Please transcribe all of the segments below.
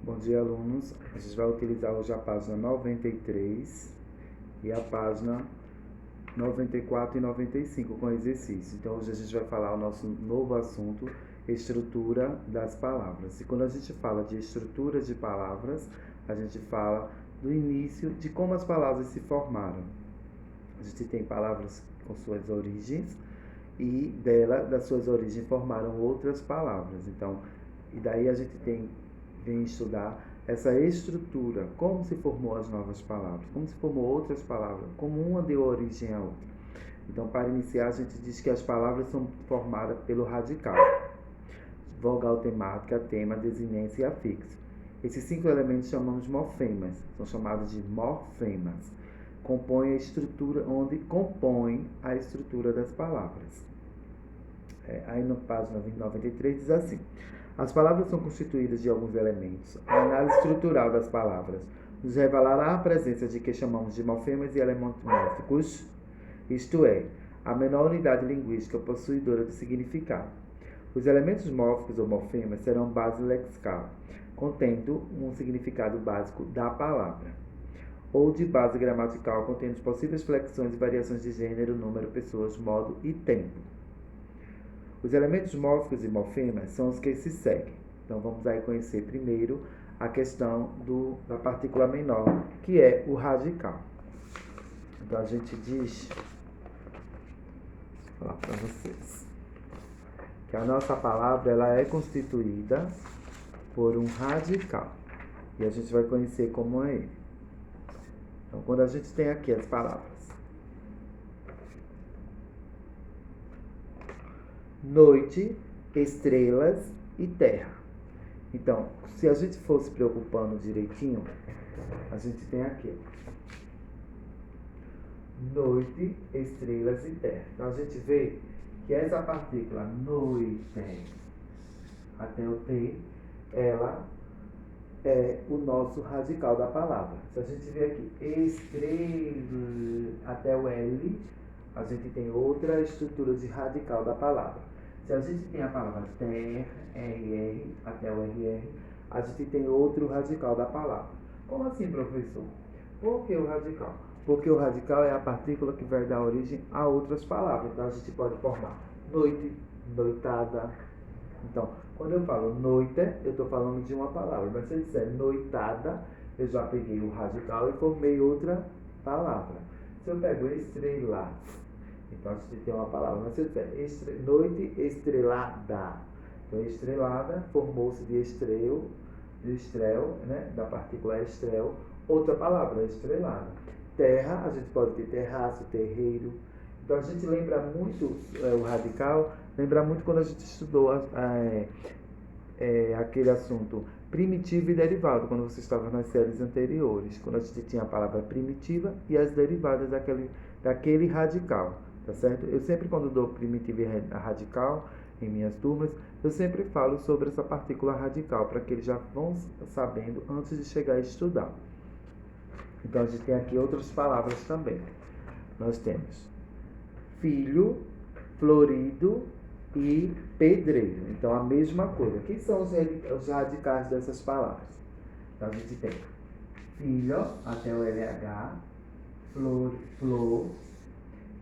Bom dia, alunos. A gente vai utilizar hoje a página 93 e a página 94 e 95 com exercício. Então, hoje a gente vai falar o nosso novo assunto, estrutura das palavras. E quando a gente fala de estrutura de palavras, a gente fala do início de como as palavras se formaram. A gente tem palavras com suas origens e das suas origens formaram outras palavras. Então, e daí a gente vem estudar essa estrutura, como se formou as novas palavras, como se formou outras palavras, como uma deu origem à outra. Então, para iniciar, a gente diz que as palavras são formadas pelo radical: vogal temática, tema, desinência e afixo. Esses 5 elementos chamamos de morfemas, são chamados de morfemas. Compõem a estrutura, onde compõem a estrutura das palavras. Aí na página 93 diz assim: as palavras são constituídas de alguns elementos. A análise estrutural das palavras nos revelará a presença de que chamamos de morfemas e elementos mórficos, isto é, a menor unidade linguística possuidora de significado. Os elementos mórficos ou morfemas serão base lexical, contendo um significado básico da palavra, ou de base gramatical, contendo possíveis flexões e variações de gênero, número, pessoas, modo e tempo. Os elementos mórficos e morfemas são os que se seguem. Então, vamos aí conhecer primeiro a questão da partícula menor, que é o radical. Então, a gente diz, vou falar para vocês, que a nossa palavra ela é constituída por um radical. E a gente vai conhecer como é ele. Então, quando a gente tem aqui as palavras noite, estrelas e terra. Então, se a gente fosse preocupando direitinho, a gente tem aqui noite, estrelas e terra. Então, a gente vê que essa partícula noite até o T, ela é o nosso radical da palavra. Se a gente vê aqui estrela até o L, a gente tem outra estrutura de radical da palavra. Se a gente tem a palavra ter, RR, até o RR, a gente tem outro radical da palavra. Como assim, professor? Por que o radical? Porque o radical é a partícula que vai dar origem a outras palavras. Então, a gente pode formar noite, noitada. Então, quando eu falo noite, eu estou falando de uma palavra. Mas se eu disser noitada, eu já peguei o radical e formei outra palavra. Se eu pego estrela, então a gente tem uma palavra, mas se eu disser noite estrelada, então estrelada formou-se de estrel, né, da partícula estrel, outra palavra, estrelada. Terra, a gente pode ter terraço, terreiro. Então a gente lembra muito, o radical, lembra muito quando a gente estudou aquele assunto primitivo e derivado, quando você estava nas séries anteriores, quando a gente tinha a palavra primitiva e as derivadas daquele radical. Tá certo? Eu sempre, quando dou primitivo e radical em minhas turmas, eu sempre falo sobre essa partícula radical, para que eles já vão sabendo antes de chegar a estudar. Então, a gente tem aqui outras palavras também. Nós temos filho, florido e pedreiro. Então, a mesma coisa. Quem são os radicais dessas palavras? Então, a gente tem filho, até o LH, flor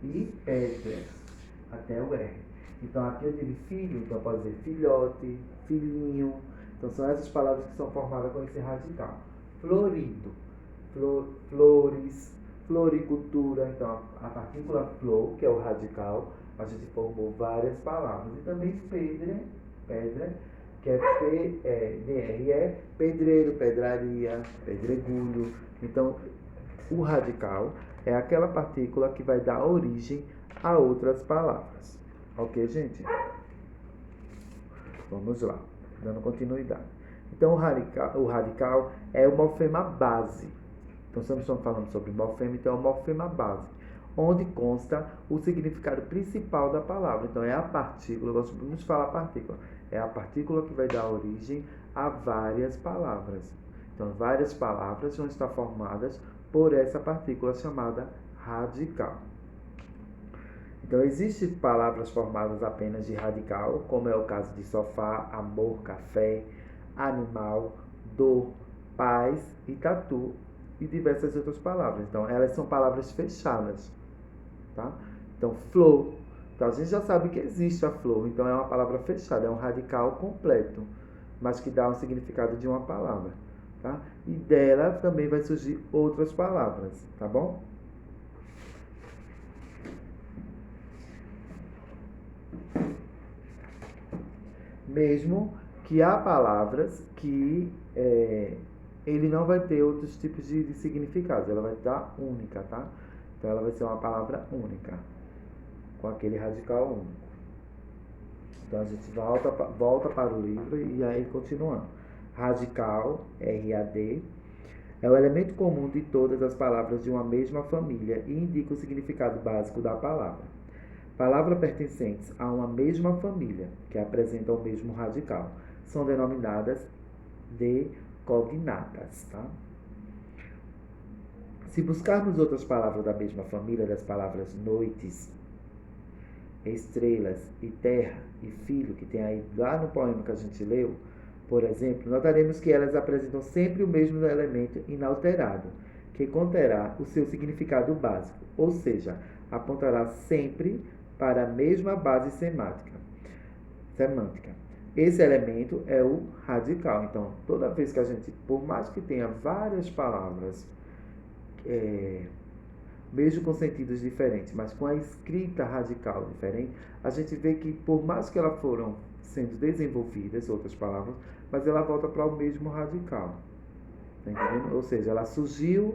e pedra, até o R. Então, aqui eu tive filho, então pode dizer filhote, filhinho. Então, são essas palavras que são formadas com esse radical. Florido, flores, floricultura. Então, a partícula flor, que é o radical, a gente formou várias palavras. E também pedra, que é DRE, pedreiro, pedraria, pedregulho. Então, o radical é aquela partícula que vai dar origem a outras palavras. Ok, gente? Vamos lá, dando continuidade. Então, o radical é o morfema base. Então, estamos falando sobre morfema, então é o morfema base, onde consta o significado principal da palavra. Então, é a partícula, nós vamos falar partícula, é a partícula que vai dar origem a várias palavras. Então, várias palavras vão estar formadas por essa partícula chamada radical. Então, existem palavras formadas apenas de radical, como é o caso de sofá, amor, café, animal, dor, paz e tatu e diversas outras palavras. Então, elas são palavras fechadas, tá? Então, flor. Então, a gente já sabe que existe a flor. Então, é uma palavra fechada, é um radical completo, mas que dá um significado de uma palavra, tá? E dela também vai surgir outras palavras, tá bom? Mesmo que há palavras que ele não vai ter outros tipos de significados, ela vai estar única, tá? Então ela vai ser uma palavra única, com aquele radical único. Então a gente volta para o livro e aí continuando. Radical, RAD, é o elemento comum de todas as palavras de uma mesma família e indica o significado básico da palavra. Palavras pertencentes a uma mesma família, que apresentam o mesmo radical, são denominadas de cognatas. Tá? Se buscarmos outras palavras da mesma família das palavras noites, estrelas e terra e filho, que tem aí lá no poema que a gente leu, por exemplo, notaremos que elas apresentam sempre o mesmo elemento inalterado, que conterá o seu significado básico, ou seja, apontará sempre para a mesma base semântica. Esse elemento é o radical. Então, toda vez que a gente, por mais que tenha várias palavras, mesmo com sentidos diferentes, mas com a escrita radical diferente, a gente vê que, por mais que elas foram sendo desenvolvidas, outras palavras, mas ela volta para o mesmo radical. Tá entendendo? Ou seja, ela surgiu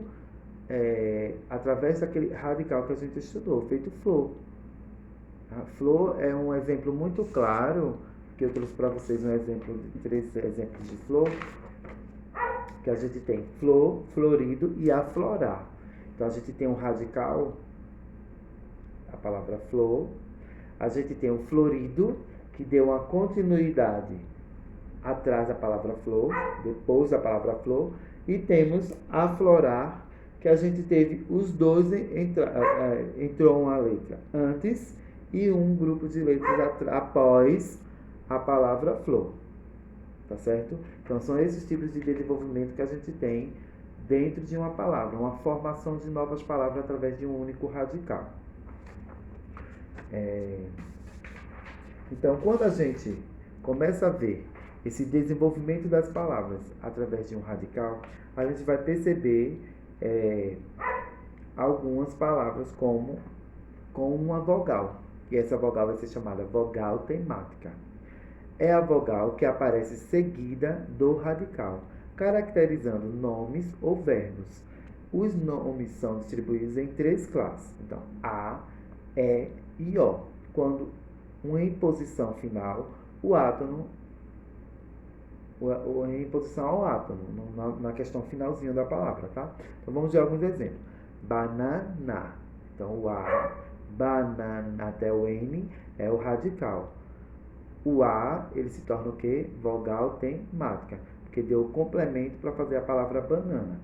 através daquele radical que a gente estudou, feito flor. A flor é um exemplo muito claro, que eu trouxe para vocês três exemplos de flor, que a gente tem flor, florido e aflorar. Então a gente tem um radical, a palavra flor, a gente tem o florido, que deu uma continuidade atrás da palavra flor, depois da palavra flor, e temos aflorar, que a gente teve os dois, entrou uma letra antes e um grupo de letras após a palavra flor. Tá certo? Então são esses tipos de desenvolvimento que a gente tem dentro de uma palavra, uma formação de novas palavras através de um único radical. Então, quando a gente começa a ver esse desenvolvimento das palavras através de um radical, a gente vai perceber algumas palavras com uma vogal. E essa vogal vai ser chamada vogal temática. É a vogal que aparece seguida do radical, caracterizando nomes ou verbos. Os nomes são distribuídos em três classes. Então, A, E e O. Quando em posição final, o átono, em posição ao átono, na questão finalzinha da palavra, tá? Então, vamos ver alguns exemplos. Banana. Então, o A, banana até o N é o radical. O A, ele se torna o quê? Vogal temática, porque deu o complemento para fazer a palavra banana.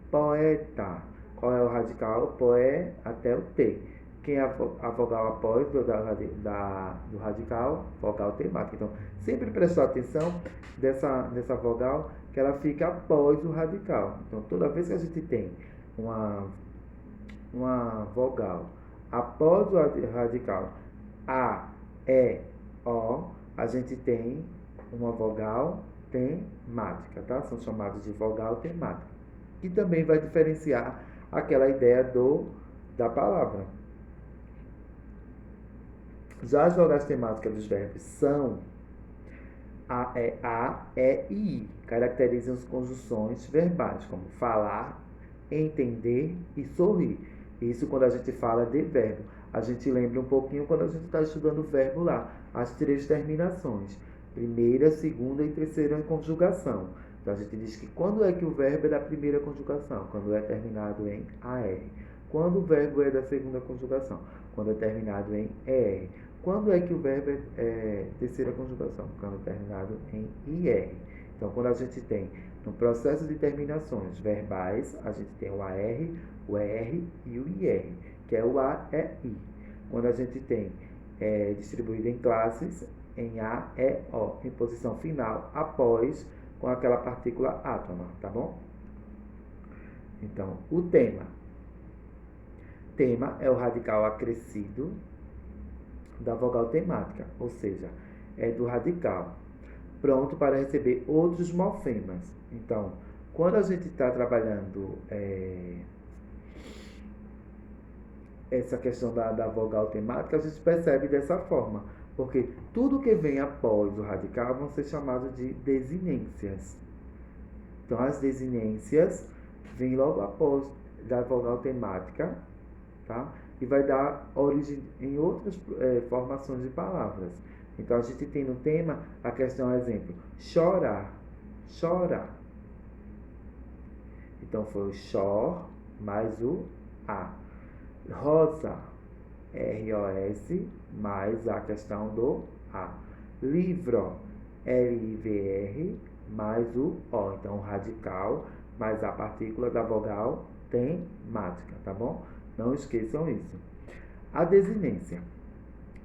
Poeta. Qual é o radical? Poé até o T. Quem é a vogal após do radical? Vogal temática. Então, sempre prestar atenção dessa vogal, que ela fica após o radical. Então, toda vez que a gente tem uma vogal após o radical A, E, O, a gente tem uma vogal temática, tá? São chamados de vogal temática. E também vai diferenciar aquela ideia da palavra. Já as vogais temáticas dos verbos são A, E e I. Caracterizam as conjunções verbais, como falar, entender e sorrir. Isso quando a gente fala de verbo. A gente lembra um pouquinho quando a gente está estudando o verbo lá, as três terminações. Primeira, segunda e terceira conjugação. Então a gente diz que quando é que o verbo é da primeira conjugação? Quando é terminado em AR. Quando o verbo é da segunda conjugação? Quando é terminado em ER. Quando é que o verbo é terceira conjugação? Quando é terminado em IR. Então, quando a gente tem no processo de terminações verbais, a gente tem o AR, o ER e o IR, que é o A, E, I. Quando a gente tem distribuído em classes, em A, E, O, em posição final, após com aquela partícula átoma, tá bom? Então, o tema. Tema é o radical acrescido da vogal temática, ou seja, é do radical, pronto para receber outros morfemas. Então, quando a gente está trabalhando essa questão da vogal temática, a gente percebe dessa forma, porque tudo que vem após o radical vão ser chamados de desinências. Então, as desinências vêm logo após da vogal temática, tá? E vai dar origem em outras formações de palavras. Então, a gente tem no tema a questão, exemplo, chorar, chorar. Então, foi o chor mais o A. Rosa, R-O-S, mais a questão do A. Livro, L-I-V-R, mais o O. Então, o radical mais a partícula da vogal temática, tá bom? Não esqueçam isso. A desinência.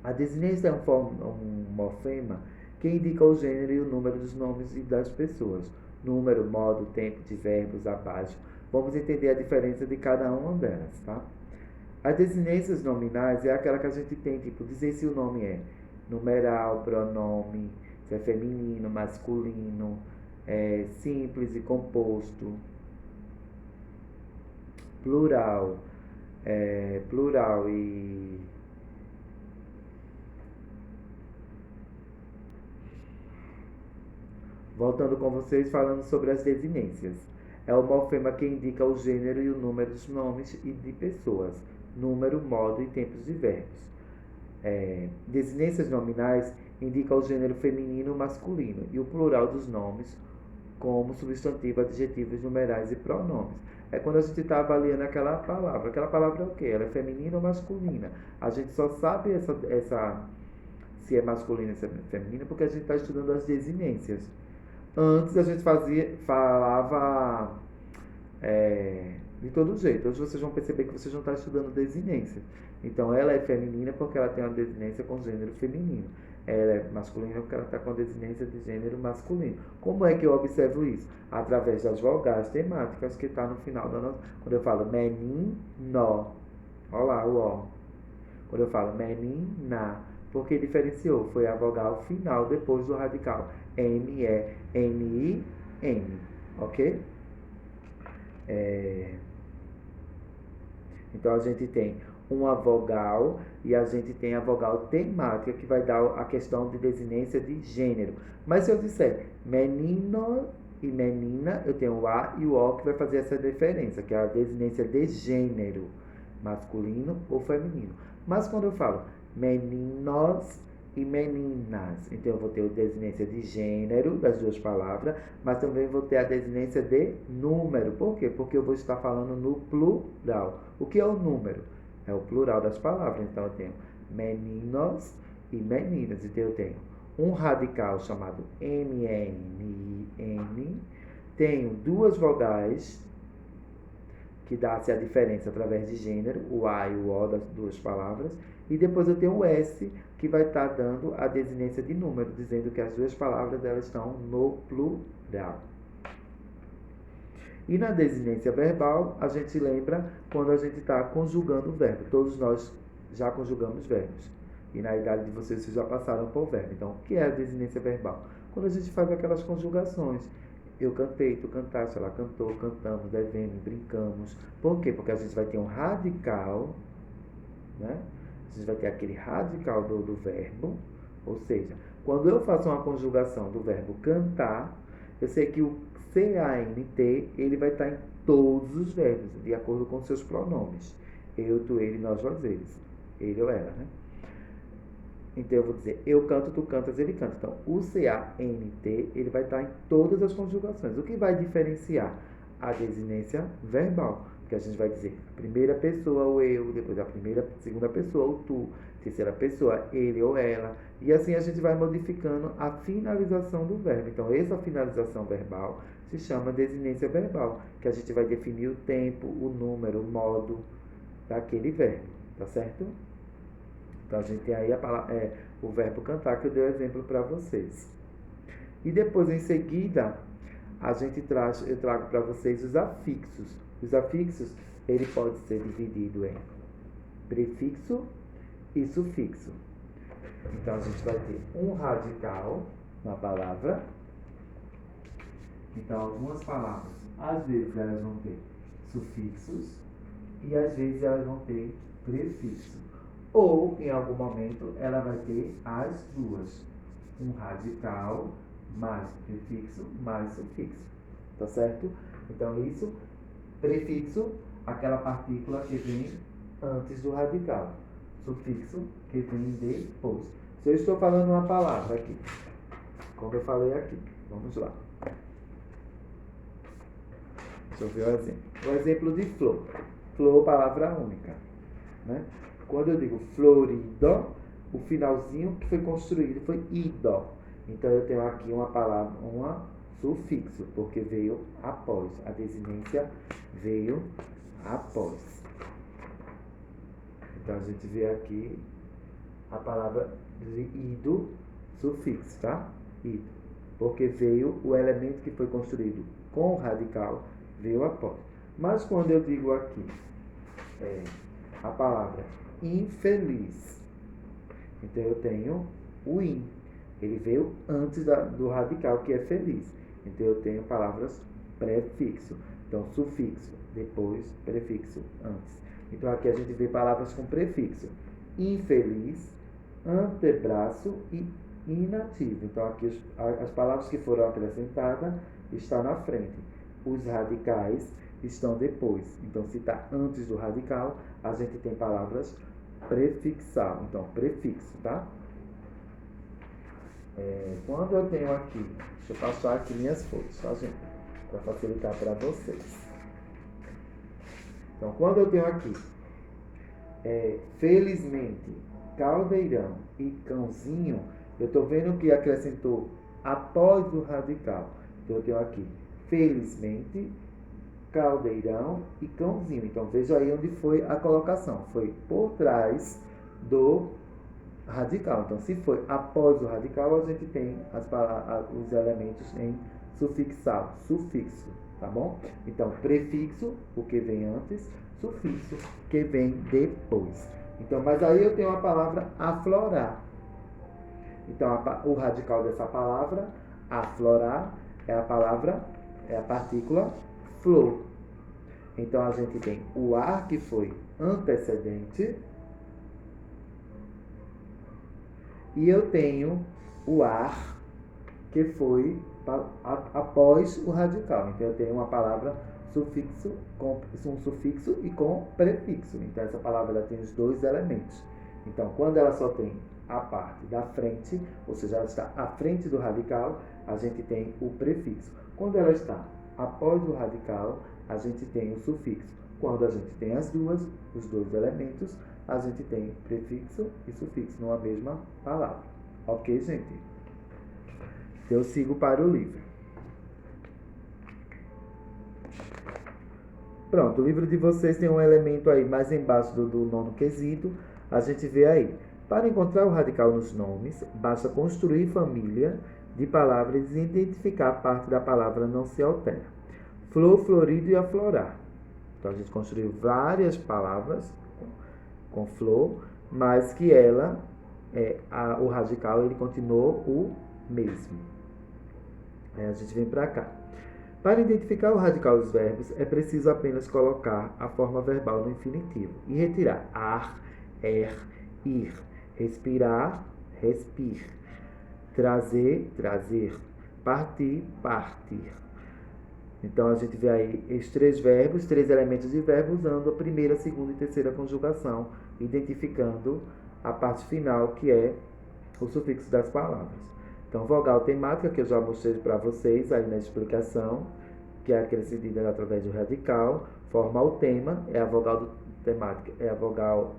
A desinência é um morfema que indica o gênero e o número dos nomes e das pessoas. Número, modo, tempo de verbos abaixo. Vamos entender a diferença de cada uma delas, tá? As desinências nominais é aquela que a gente tem, tipo, dizer se o nome é numeral, pronome, se é feminino, masculino, simples e composto, plural, plural e voltando com vocês falando sobre as desinências. É o morfema que indica o gênero e o número dos nomes e de pessoas, número, modo e tempos de verbos. Desinências nominais indicam o gênero feminino ou masculino e o plural dos nomes, como substantivo, adjetivos, numerais e pronomes. É quando a gente está avaliando aquela palavra. Aquela palavra é o quê? Ela é feminina ou masculina? A gente só sabe se é masculina ou se é feminina porque a gente está estudando as desinências. Antes a gente falava de todo jeito. Hoje vocês vão perceber que vocês não estão estudando desinência. Então ela é feminina porque ela tem uma desinência com gênero feminino. Ela é masculina porque ela está com a desinência de gênero masculino. Como é que eu observo isso? Através das vogais temáticas que está no final da nossa. Quando eu falo menino, olha lá o ó. Quando eu falo menina, porque diferenciou? Foi a vogal final depois do radical. M-E-N-I-N. Ok? Então a gente tem uma vogal e a gente tem a vogal temática que vai dar a questão de desinência de gênero. Mas se eu disser menino e menina, eu tenho o A e o O que vai fazer essa diferença, que é a desinência de gênero, masculino ou feminino. Mas quando eu falo meninos e meninas, então eu vou ter a desinência de gênero das duas palavras, mas também vou ter a desinência de número. Por quê? Porque eu vou estar falando no plural. O que é o número? É o plural das palavras. Então eu tenho meninos e meninas. Então eu tenho um radical chamado M-N-N, tenho duas vogais que dá-se a diferença através de gênero, o A e o O das duas palavras, e depois eu tenho o S, que vai estar dando a desinência de número, dizendo que as duas palavras elas estão no plural. E na desinência verbal, a gente lembra quando a gente está conjugando o verbo. Todos nós já conjugamos verbos. E na idade de vocês já passaram por verbo. Então, o que é a desinência verbal? Quando a gente faz aquelas conjugações. Eu cantei, tu cantaste, ela cantou, cantamos, devemos, brincamos. Por quê? Porque a gente vai ter um radical, né? A gente vai ter aquele radical do verbo. Ou seja, quando eu faço uma conjugação do verbo cantar, eu sei que o C-A-N-T, ele vai estar em todos os verbos, de acordo com seus pronomes. Eu, tu, ele, nós, vós, eles. Ele ou ela, né? Então eu vou dizer, eu canto, tu cantas, ele canta. Então, o C-A-N-T, ele vai estar em todas as conjugações. O que vai diferenciar? A desinência verbal. Porque a gente vai dizer a primeira pessoa, o eu, depois a segunda pessoa, o tu, terceira pessoa, ele ou ela. E assim a gente vai modificando a finalização do verbo. Então, essa finalização verbal se chama desinência verbal, que a gente vai definir o tempo, o número, o modo daquele verbo. Tá certo? Então, a gente tem aí o verbo cantar, que eu dei o exemplo para vocês. E depois, em seguida, eu trago para vocês os afixos. Os afixos, ele pode ser dividido em prefixo e sufixo. Então, a gente vai ter um radical na palavra. Então, algumas palavras, às vezes elas vão ter sufixos e às vezes elas vão ter prefixo. Ou, em algum momento, ela vai ter as duas. Um radical mais prefixo mais sufixo. Tá certo? Então, isso, prefixo, aquela partícula que vem antes do radical. Sufixo, que vem depois. Se eu estou falando uma palavra aqui, como eu falei aqui, vamos lá. Deixa eu ver o exemplo. O exemplo de flor. Flor, palavra única. Né? Quando eu digo florido, o finalzinho que foi construído foi ido. Então, eu tenho aqui uma palavra, sufixo, porque veio após. A desinência veio após. Então, a gente vê aqui a palavra ido, sufixo, tá? Ido. Porque veio o elemento que foi construído com o radical, veio após. Mas quando eu digo aqui a palavra infeliz, então eu tenho o in. Ele veio antes do radical, que é feliz. Então eu tenho palavras prefixo. Então sufixo, depois prefixo, antes. Então aqui a gente vê palavras com prefixo. Infeliz, antebraço e inativo. Então aqui as palavras que foram acrescentadas estão na frente. Os radicais estão depois. Então se está antes do radical, a gente tem palavras prefixal. Então prefixo, tá? Quando eu tenho aqui, deixa eu passar aqui minhas folhas, tá, gente? Para facilitar para vocês. Então, quando eu tenho aqui, felizmente, caldeirão e cãozinho, eu estou vendo que acrescentou após o radical. Então, eu tenho aqui, felizmente, caldeirão e cãozinho. Então, veja aí onde foi a colocação. Foi por trás do radical. Então, se foi após o radical, a gente tem os elementos em sufixal, sufixo, tá bom? Então, prefixo, o que vem antes, sufixo, que vem depois. Então, mas aí eu tenho a palavra aflorar. Então, o radical dessa palavra, aflorar, é a partícula flor. Então, a gente tem o ar que foi antecedente, e eu tenho o ar que foi após o radical. Então, eu tenho uma palavra sufixo, com um sufixo e com prefixo. Então, essa palavra ela tem os dois elementos. Então, quando ela só tem a parte da frente, ou seja, ela está à frente do radical, a gente tem o prefixo. Quando ela está após o radical, a gente tem o sufixo. Quando a gente tem os dois elementos, a gente tem prefixo e sufixo numa mesma palavra. Ok, gente? Então, eu sigo para o livro. Pronto, o livro de vocês tem um elemento aí mais embaixo do nono quesito. A gente vê aí. Para encontrar o radical nos nomes, basta construir família de palavras e identificar a parte da palavra não se altera. Flor, florido e aflorar. Então, a gente construiu várias palavras com flor, mas que o radical ele continuou o mesmo. Aí a gente vem para cá. Para identificar o radical dos verbos, é preciso apenas colocar a forma verbal no infinitivo e retirar ar, ir, respirar, respir, trazer, partir, partir. Então, a gente vê aí esses três verbos, três elementos de verbo, usando a primeira, segunda e terceira conjugação, identificando a parte final, que é o sufixo das palavras. Então, vogal temática, que eu já mostrei para vocês aí na explicação, que é acrescida através do radical. Forma o tema, é a vogal temática, é a vogal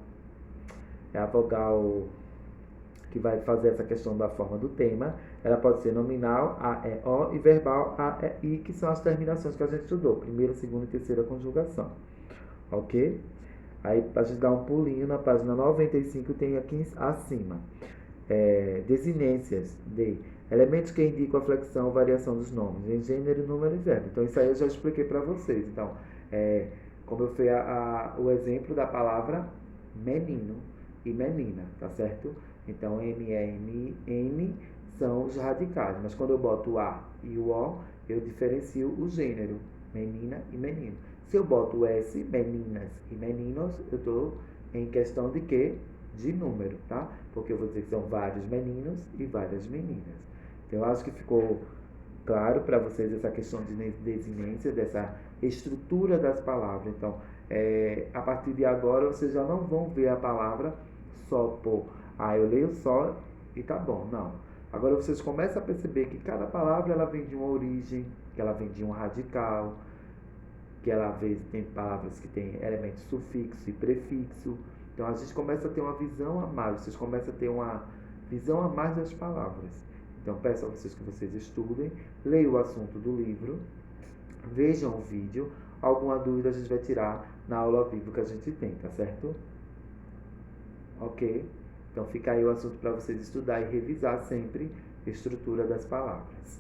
que vai fazer essa questão da forma do tema. Ela pode ser nominal, A, E, O, e verbal, A, E, I, que são as terminações que a gente estudou, primeira, segunda e terceira conjugação. Ok? Aí, para a gente dar um pulinho, na página 95 tem aqui acima. Desinências de Elementos que indicam a flexão ou variação dos nomes, em gênero, número e verbo. Então, isso aí eu já expliquei para vocês. Então, como eu fiz o exemplo da palavra menino e menina, tá certo? Então, M, M, N são os radicais, mas quando eu boto o A e o O, eu diferencio o gênero, menina e menino. Se eu boto o S, meninas e meninos, eu estou em questão de quê? De número, tá? Porque eu vou dizer que são vários meninos e várias meninas. Então, eu acho que ficou claro para vocês essa questão de desinência, dessa estrutura das palavras. Então, a partir de agora, vocês já não vão ver a palavra só por, eu leio só e tá bom. Não. Agora vocês começam a perceber que cada palavra ela vem de uma origem, que ela vem de um radical, que ela às vezes tem palavras que têm elementos sufixo e prefixo. Então a gente começa a ter uma visão a mais, vocês começam a ter uma visão a mais das palavras. Então peço a vocês que vocês estudem, leiam o assunto do livro, vejam o vídeo, alguma dúvida a gente vai tirar na aula ao vivo que a gente tem, tá certo? Ok? Então fica aí o assunto para vocês estudar e revisar sempre a estrutura das palavras.